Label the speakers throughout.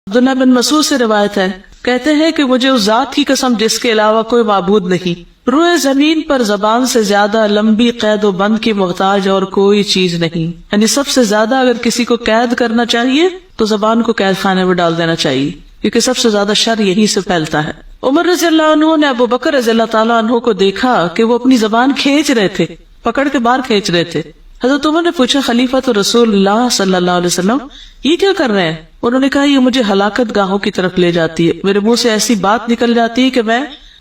Speaker 1: عبداللہ بن مسعود سے روایت ہے، کہتے ہیں کہ مجھے اس ذات کی قسم جس کے علاوہ کوئی معبود نہیں، روئے زمین پر زبان سے زیادہ لمبی قید و بند کی محتاج اور کوئی چیز نہیں، یعنی سب سے زیادہ اگر کسی کو قید کرنا چاہیے تو زبان کو قید خانے میں ڈال دینا چاہیے، کیونکہ سب سے زیادہ شر یہی سے پھیلتا ہے۔ عمر رضی اللہ عنہ نے ابو بکر رضی اللہ تعالیٰ عنہ کو دیکھا کہ وہ اپنی زبان کھینچ رہے تھے، پکڑ کے باہر کھینچ رہے تھے۔ حضرت عمر نے پوچھا، خلیفہ تو رسول اللہ صلی اللہ علیہ وسلم یہ کیا کر رہے ہیں؟ انہوں نے کہا، یہ مجھے ہلاکت گاہوں کی طرف لے جاتی ہے، میرے منہ سے ایسی بات نکل جاتی ہے کہ میں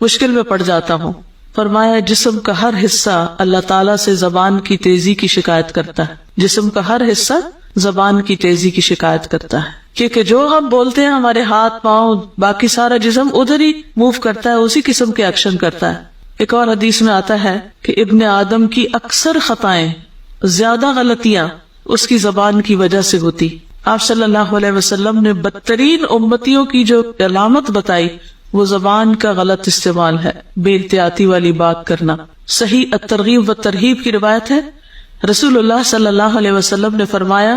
Speaker 1: مشکل میں پڑ جاتا ہوں۔ فرمایا، جسم کا ہر حصہ اللہ تعالیٰ سے زبان کی تیزی کی شکایت کرتا ہے، جسم کا ہر حصہ زبان کی تیزی کی شکایت کرتا ہے، کیونکہ جو ہم بولتے ہیں ہمارے ہاتھ پاؤں باقی سارا جسم ادھر ہی موو کرتا ہے، اسی قسم کے ایکشن کرتا ہے۔ ایک اور حدیث میں آتا ہے کہ ابن آدم کی اکثر خطائیں، زیادہ غلطیاں اس کی زبان کی وجہ سے ہوتی۔ آپ صلی اللہ علیہ وسلم نے بدترین امتیوں کی جو علامت بتائی وہ زبان کا غلط استعمال ہے، بے احتیاطی والی بات کرنا۔ صحیح الترغیب والترہیب کی روایت ہے، رسول اللہ صلی اللہ علیہ وسلم نے فرمایا،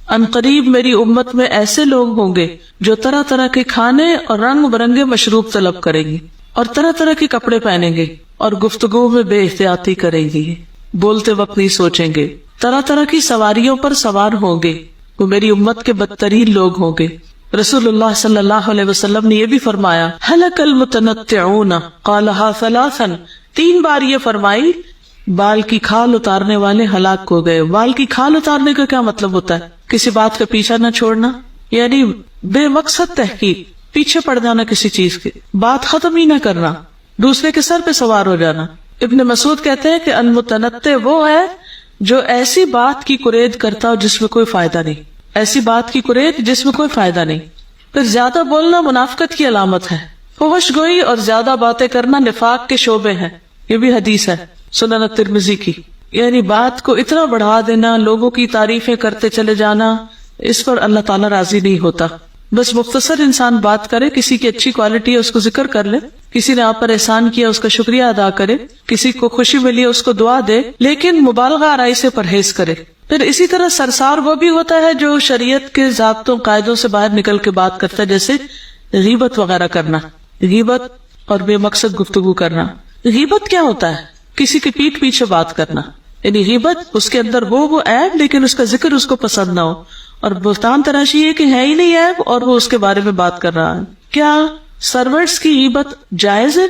Speaker 1: عنقریب میری امت میں ایسے لوگ ہوں گے جو طرح طرح کے کھانے اور رنگ برنگے مشروب طلب کریں گے، اور طرح طرح کے کپڑے پہنیں گے، اور گفتگو میں بے احتیاطی کریں گے، بولتے وقت نہیں سوچیں گے، طرح طرح کی سواریوں پر سوار ہوں گے، وہ میری امت کے بدترین لوگ ہوں گے۔ رسول اللہ صلی اللہ علیہ وسلم نے یہ بھی فرمایا، ہلک المتنطعون، قالها ثلاثا، 3 بار یہ فرمائی، بال کی کھال اتارنے والے ہلاک ہو گئے۔ بال کی کھال اتارنے کا کیا مطلب ہوتا ہے؟ کسی بات کا پیچھا نہ چھوڑنا، یعنی بے مقصد تحقیق، پیچھے پڑ جانا کسی چیز کے، بات ختم ہی نہ کرنا، دوسرے کے سر پہ سوار ہو جانا۔ ابن مسعود کہتے ہیں کہ المتنطع وہ ہے جو ایسی بات کی کرید کرتا ہو جس میں کوئی فائدہ نہیں، ایسی بات کی کرید جس میں کوئی فائدہ نہیں۔ پھر زیادہ بولنا منافقت کی علامت ہے، فحش گوئی اور زیادہ باتیں کرنا نفاق کے شعبے ہیں، یہ بھی حدیث ہے سنن الترمذی کی، یعنی بات کو اتنا بڑھا دینا، لوگوں کی تعریفیں کرتے چلے جانا، اس پر اللہ تعالیٰ راضی نہیں ہوتا۔ بس مختصر انسان بات کرے، کسی کی اچھی کوالٹی ہے اس کو ذکر کر لے، کسی نے آپ پر احسان کیا اس کا شکریہ ادا کرے، کسی کو خوشی ملی اس کو دعا دے، لیکن مبالغہ آرائی سے پرہیز کرے۔ پھر اسی طرح سرسار وہ بھی ہوتا ہے جو شریعت کے ضابطوں قاعدوں سے باہر نکل کے بات کرتا ہے، جیسے غیبت وغیرہ کرنا، غیبت اور بے مقصد گفتگو کرنا۔ غیبت کیا ہوتا ہے؟ کسی کی پیٹھ پیچھے بات کرنا، یعنی غیبت اس کے اندر ہو وہ عیب لیکن اس کا ذکر اس کو پسند نہ ہو، اور بہتان تراشی ہے کہ ہے ہی نہیں عیب اور وہ اس کے بارے میں بات کر رہا ہے۔ کیا سرورٹس کی غیبت جائز ہے؟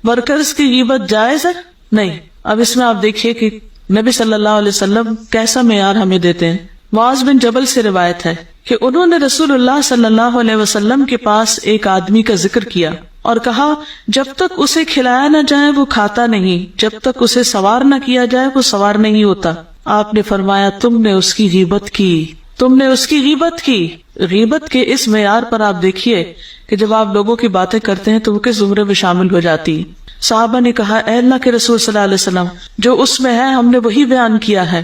Speaker 1: ورکرز کی غیبت جائز ہے؟ نہیں۔ اب اس میں آپ دیکھیے کہ نبی صلی اللہ علیہ وسلم کیسا معیار ہمیں دیتے ہیں۔ معاذ بن جبل سے روایت ہے کہ انہوں نے رسول اللہ صلی اللہ علیہ وسلم کے پاس ایک آدمی کا ذکر کیا اور کہا، جب تک اسے کھلایا نہ جائے وہ کھاتا نہیں، جب تک اسے سوار نہ کیا جائے وہ سوار نہیں ہوتا۔ آپ نے فرمایا، تم نے اس کی غیبت کی، تم نے اس کی غیبت کی۔ غیبت کے اس معیار پر آپ دیکھیے کہ جب آپ لوگوں کی باتیں کرتے ہیں تو وہ کس زمرے میں شامل ہو جاتی۔ صحابہ نے کہا، اے اللہ کے رسول صلی اللہ علیہ وسلم، جو اس میں ہے ہم نے وہی بیان کیا ہے۔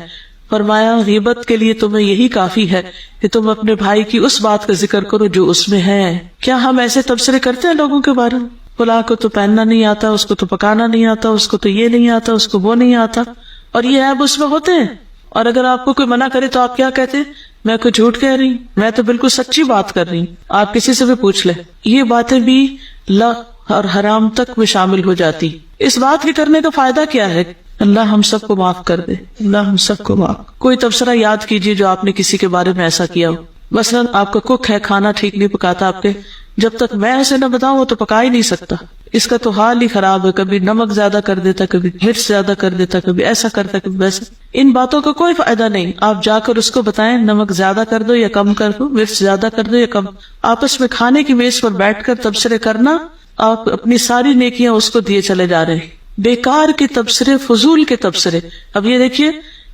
Speaker 1: فرمایا، غیبت کے لیے تمہیں یہی کافی ہے کہ تم اپنے بھائی کی اس بات کا ذکر کرو جو اس میں ہے۔ کیا ہم ایسے تبصرے کرتے ہیں لوگوں کے بارے میں؟ فلاں کو تو پہننا نہیں آتا، اس کو تو پکانا نہیں آتا، اس کو تو یہ نہیں آتا، اس کو وہ نہیں آتا، اور یہ عیب اس میں ہوتے ہیں۔ اور اگر آپ کو کوئی منع کرے تو آپ کیا کہتے ہیں؟ میں کوئی جھوٹ کہہ رہی ہوں، میں تو بالکل سچی بات کر رہی ہوں۔ آپ کسی سے بھی پوچھ لیں، یہ باتیں بھی لغو اور حرام تک میں شامل ہو جاتی۔ اس بات کے کرنے کا فائدہ کیا ہے؟ اللہ ہم سب کو معاف کر دے، اللہ ہم سب کو معاف۔ کوئی تبصرہ یاد کیجیے جو آپ نے کسی کے بارے میں ایسا کیا ہو۔ مثلا آپ کا کوک ہے، کھانا ٹھیک نہیں پکاتا آپ کے، جب تک میں اسے نہ بتاؤں وہ تو پکا ہی نہیں سکتا، اس کا تو حال ہی خراب ہے، کبھی نمک زیادہ کر دیتا، کبھی مرچ زیادہ کر دیتا، کبھی ایسا کرتا، کبھی ویسا۔ ان باتوں کا کوئی فائدہ نہیں، آپ جا کر اس کو بتائیں نمک زیادہ کر دو یا کم کر دو، مرچ زیادہ کر دو یا کم۔ آپس میں کھانے کی میز پر بیٹھ کر تبصرے کرنا، آپ اپنی ساری نیکیاں اس کو دیے چلے جا رہے ہیں۔ بیکار کے تبصرے، فضول کے تبصرے۔ اب یہ دیکھیے،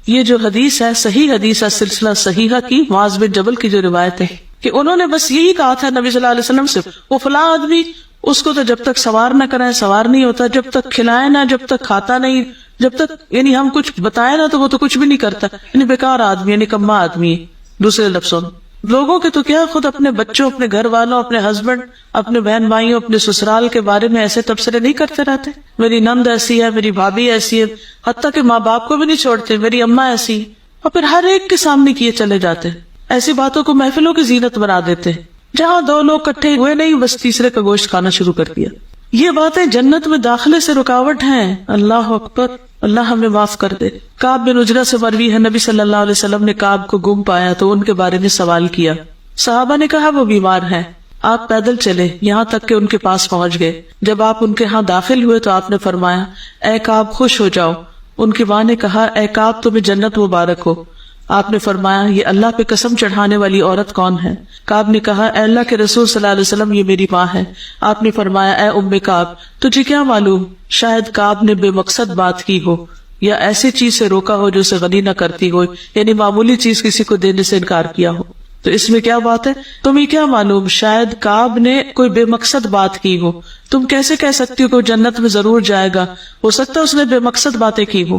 Speaker 1: یہ جو حدیث ہے صحیح حدیث ہے، سلسلہ صحیحہ کی، معاذ بن جبل کی جو روایت ہے کہ انہوں نے بس یہی کہا تھا نبی صلی اللہ علیہ وسلم سے، وہ فلاں آدمی، اس کو تو جب تک سوار نہ کرائیں سوار نہیں ہوتا، جب تک کھلائے نہ جب تک کھاتا نہیں، جب تک یعنی ہم کچھ بتائے نا تو وہ تو کچھ بھی نہیں کرتا، یعنی بیکار آدمی، یعنی نکما آدمی ہے۔ دوسرے لفظوں میں لوگوں کے تو کیا، خود اپنے بچوں، اپنے گھر والوں، اپنے ہسبینڈ، اپنے بہن بھائیوں، اپنے سسرال کے بارے میں ایسے تبصرے نہیں کرتے رہتے، میری نند ایسی ہے، میری بھابھی ایسی ہے، حتیٰ کہ ماں باپ کو بھی نہیں چھوڑتے، میری اماں ایسی، اور پھر ہر ایک کے سامنے کیے چلے جاتے۔ ایسی باتوں کو محفلوں کی زینت بنا دیتے۔ جہاں دو لوگ اکٹھے ہوئے نہیں بس تیسرے کا گوشت کھانا شروع کر دیا. یہ باتیں جنت میں داخلے سے رکاوٹ ہیں. اللہ اکبر، اللہ ہمیں معاف کر دے. کعب بن عجرہ سے مروی ہے نبی صلی اللہ علیہ وسلم نے کعب کو گم پایا تو ان کے بارے میں سوال کیا. صحابہ نے کہا وہ بیمار ہیں. آپ پیدل چلے یہاں تک کہ ان کے پاس پہنچ گئے. جب آپ ان کے ہاں داخل ہوئے تو آپ نے فرمایا اے کعب خوش ہو جاؤ. ان کی ماں نے کہا اے کعب تمہیں جنت مبارک ہو. آپ نے فرمایا یہ اللہ پہ قسم چڑھانے والی عورت کون ہے؟ کعب نے کہا اے اللہ کے رسول صلی اللہ علیہ وسلم یہ میری ماں ہے. آپ نے فرمایا اے ام کعب تجھے کیا معلوم شاید کعب نے بے مقصد بات کی ہو یا ایسی چیز سے روکا ہو جو اسے غنی نہ کرتی ہو، یعنی معمولی چیز کسی کو دینے سے انکار کیا ہو. تو اس میں کیا بات ہے؟ تمہیں کیا معلوم شاید کعب نے کوئی بے مقصد بات کی ہو. تم کیسے کہہ سکتی ہو کہ وہ جنت میں ضرور جائے گا؟ ہو سکتا ہے اس نے بے مقصد باتیں کی ہو.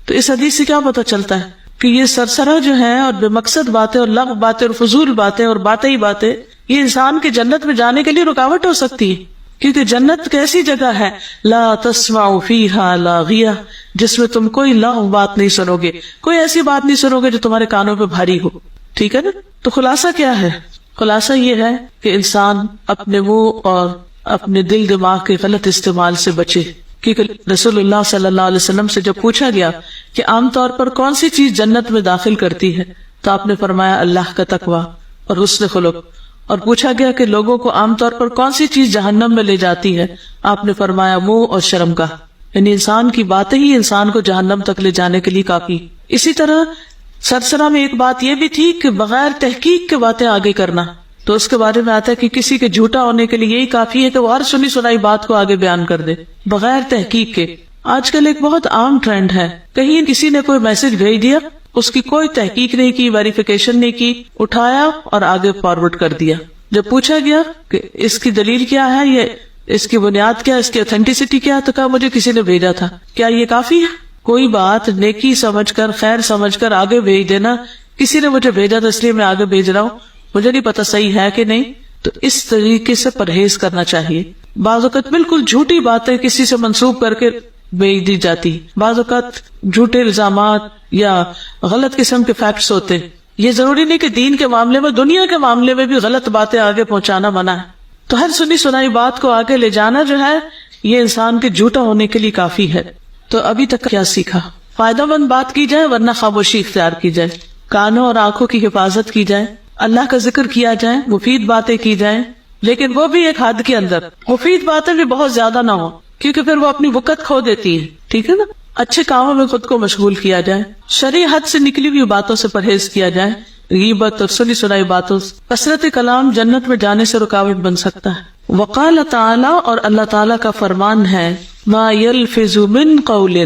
Speaker 1: تو اس حدیث سے کیا پتہ چلتا ہے کہ یہ سرسرا جو ہے اور بے مقصد باتیں اور لغو باتیں اور فضول باتیں اور باتیں ہی باتیں یہ انسان کے جنت میں جانے کے لیے رکاوٹ ہو سکتی ہے. کیونکہ جنت کیسی جگہ ہے لا تسمع فیہا لاغیہ، جس میں تم کوئی لغو بات نہیں سنو گے، کوئی ایسی بات نہیں سنو گے جو تمہارے کانوں پہ بھاری ہو. ٹھیک ہے نا؟ تو خلاصہ کیا ہے؟ خلاصہ یہ ہے کہ انسان اپنے منہ اور اپنے دل دماغ کے غلط استعمال سے بچے. کیونکہ رسول اللہ صلی اللہ علیہ وسلم سے جب پوچھا گیا کہ عام طور پر کون سی چیز جنت میں داخل کرتی ہے تو آپ نے فرمایا اللہ کا تقوی اور حسن خلق. اور پوچھا گیا کہ لوگوں کو عام طور پر کون سی چیز جہنم میں لے جاتی ہے، آپ نے فرمایا منہ اور شرمگاہ. یعنی انسان کی باتیں ہی انسان کو جہنم تک لے جانے کے لیے کافی. اسی طرح سرسرا میں ایک بات یہ بھی تھی کہ بغیر تحقیق کے باتیں آگے کرنا. تو اس کے بارے میں آتا ہے کہ کسی کے جھوٹا ہونے کے لیے یہی کافی ہے کہ وہ ہر سنی سنائی بات کو آگے بیان کر دے بغیر تحقیق کے. آج کل ایک بہت عام ٹرینڈ ہے، کہیں کسی نے کوئی میسج بھیج دیا، اس کی کوئی تحقیق نہیں کی، ویریفیکیشن نہیں کی، اٹھایا اور آگے فارورڈ کر دیا. جب پوچھا گیا کہ اس کی دلیل کیا ہے، یہ اس کی بنیاد کیا، اس کی اوتھینٹسٹی کیا، تو کہا مجھے کسی نے بھیجا تھا. کیا یہ کافی ہے؟ کوئی بات نیکی سمجھ کر خیر سمجھ کر آگے بھیج دینا، کسی نے مجھے بھیجا تو اس لیے میں آگے بھیج رہا ہوں، مجھے نہیں پتا صحیح ہے کہ نہیں. تو اس طریقے سے پرہیز کرنا چاہیے. بعض اوقات بالکل جھوٹی باتیں کسی سے منسوب کر کے بھیج دی جاتی، بعض اوقات جھوٹے الزامات یا غلط قسم کے فیکٹس ہوتے. یہ ضروری نہیں کہ دین کے معاملے میں، دنیا کے معاملے میں بھی غلط باتیں آگے پہنچانا منع ہے. تو ہر سنی سنائی بات کو آگے لے جانا جو ہے یہ انسان کے جھوٹا ہونے کے لیے کافی ہے. تو ابھی تک کیا سیکھا؟ فائدہ مند بات کی جائے ورنہ خاموشی اختیار کی جائے، کانوں اور آنکھوں کی حفاظت کی جائے، اللہ کا ذکر کیا جائے، مفید باتیں کی جائیں، لیکن وہ بھی ایک حد کے اندر. مفید باتیں بھی بہت زیادہ نہ ہو کیونکہ پھر وہ اپنی وقت کھو دیتی ہے. ٹھیک ہے نا؟ اچھے کاموں میں خود کو مشغول کیا جائے، شرعی حد سے نکلی ہوئی باتوں سے پرہیز کیا جائے، غیبت اور سنی سنائی باتوں سے. کثرت کلام جنت میں جانے سے رکاوٹ بن سکتا ہے. وقال تعالی، اور اللہ تعالیٰ کا فرمان ہے، ما یلفظ من قول،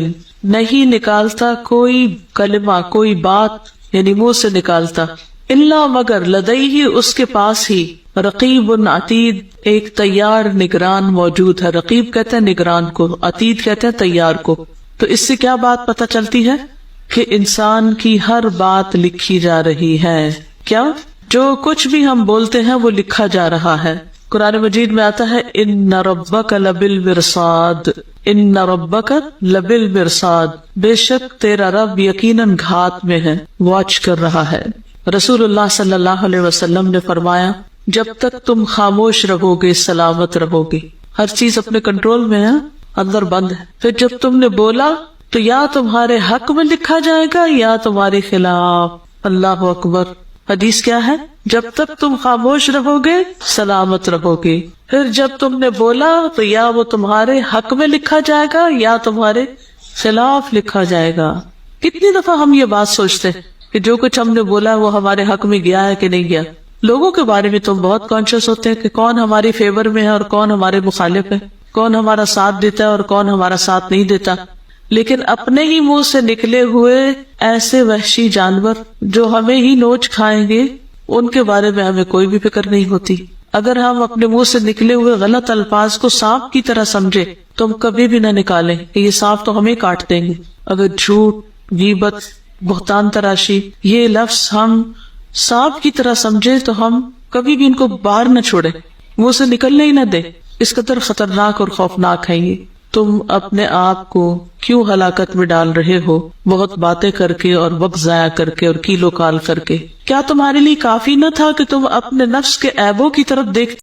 Speaker 1: نہیں نکالتا کوئی کلمہ، کوئی بات یعنی منہ سے نکالتا، الا مگر لدیہ اس کے پاس ہی رقیب عتید ایک تیار نگران موجود ہے. رقیب کہتے ہیں نگران کو، عتید کہتے ہیں تیار کو. تو اس سے کیا بات پتہ چلتی ہے کہ انسان کی ہر بات لکھی جا رہی ہے. کیا؟ جو کچھ بھی ہم بولتے ہیں وہ لکھا جا رہا ہے. قرآن مجید میں آتا ہے ان ربک لبالمرصاد، ان ربک لبالمرصاد، بے شک تیرا رب یقیناً گھات میں ہے، واچ کر رہا ہے. رسول اللہ صلی اللہ علیہ وسلم نے فرمایا جب تک تم خاموش رہو گے سلامت رہو گے. ہر چیز اپنے کنٹرول میں ہے، اندر بند ہے. پھر جب تم نے بولا تو یا تمہارے حق میں لکھا جائے گا یا تمہارے خلاف. اللہ اکبر. حدیث کیا ہے؟ جب تک تم خاموش رہو گے سلامت رہو گے، پھر جب تم نے بولا تو یا وہ تمہارے حق میں لکھا جائے گا یا تمہارے خلاف لکھا جائے گا. کتنی دفعہ ہم یہ بات سوچتے ہیں کہ جو کچھ ہم نے بولا وہ ہمارے حق میں گیا ہے کہ نہیں گیا. لوگوں کے بارے میں تم بہت کانشیس ہوتے ہیں کہ کون ہماری فیور میں ہے اور کون ہمارے مخالف ہے، کون ہمارا ساتھ دیتا ہے اور کون ہمارا ساتھ نہیں دیتا. لیکن اپنے ہی منہ سے نکلے ہوئے ایسے وحشی جانور جو ہمیں ہی نوچ کھائیں گے ان کے بارے میں ہمیں کوئی بھی فکر نہیں ہوتی. اگر ہم اپنے منہ سے نکلے ہوئے غلط الفاظ کو سانپ کی طرح سمجھے تو ہم کبھی بھی نہ نکالیں کہ یہ سانپ تو ہمیں کاٹ دیں گے. اگر جھوٹ، غیبت، بہتان تراشی یہ لفظ ہم سانپ کی طرح سمجھے تو ہم کبھی بھی ان کو باہر نہ چھوڑیں، منہ سے نکلنے ہی نہ دیں. اس قدر خطرناک اور خوفناک ہے یہ. تم اپنے آپ کو کیوں ہلاکت میں ڈال رہے ہو، بہت باتیں کر کے اور وقت ضائع کر کے اور کیل و کال کر کے؟ کیا تمہارے لیے کافی نہ تھا کہ تم اپنے نفس کے عیبوں کی طرف دیکھ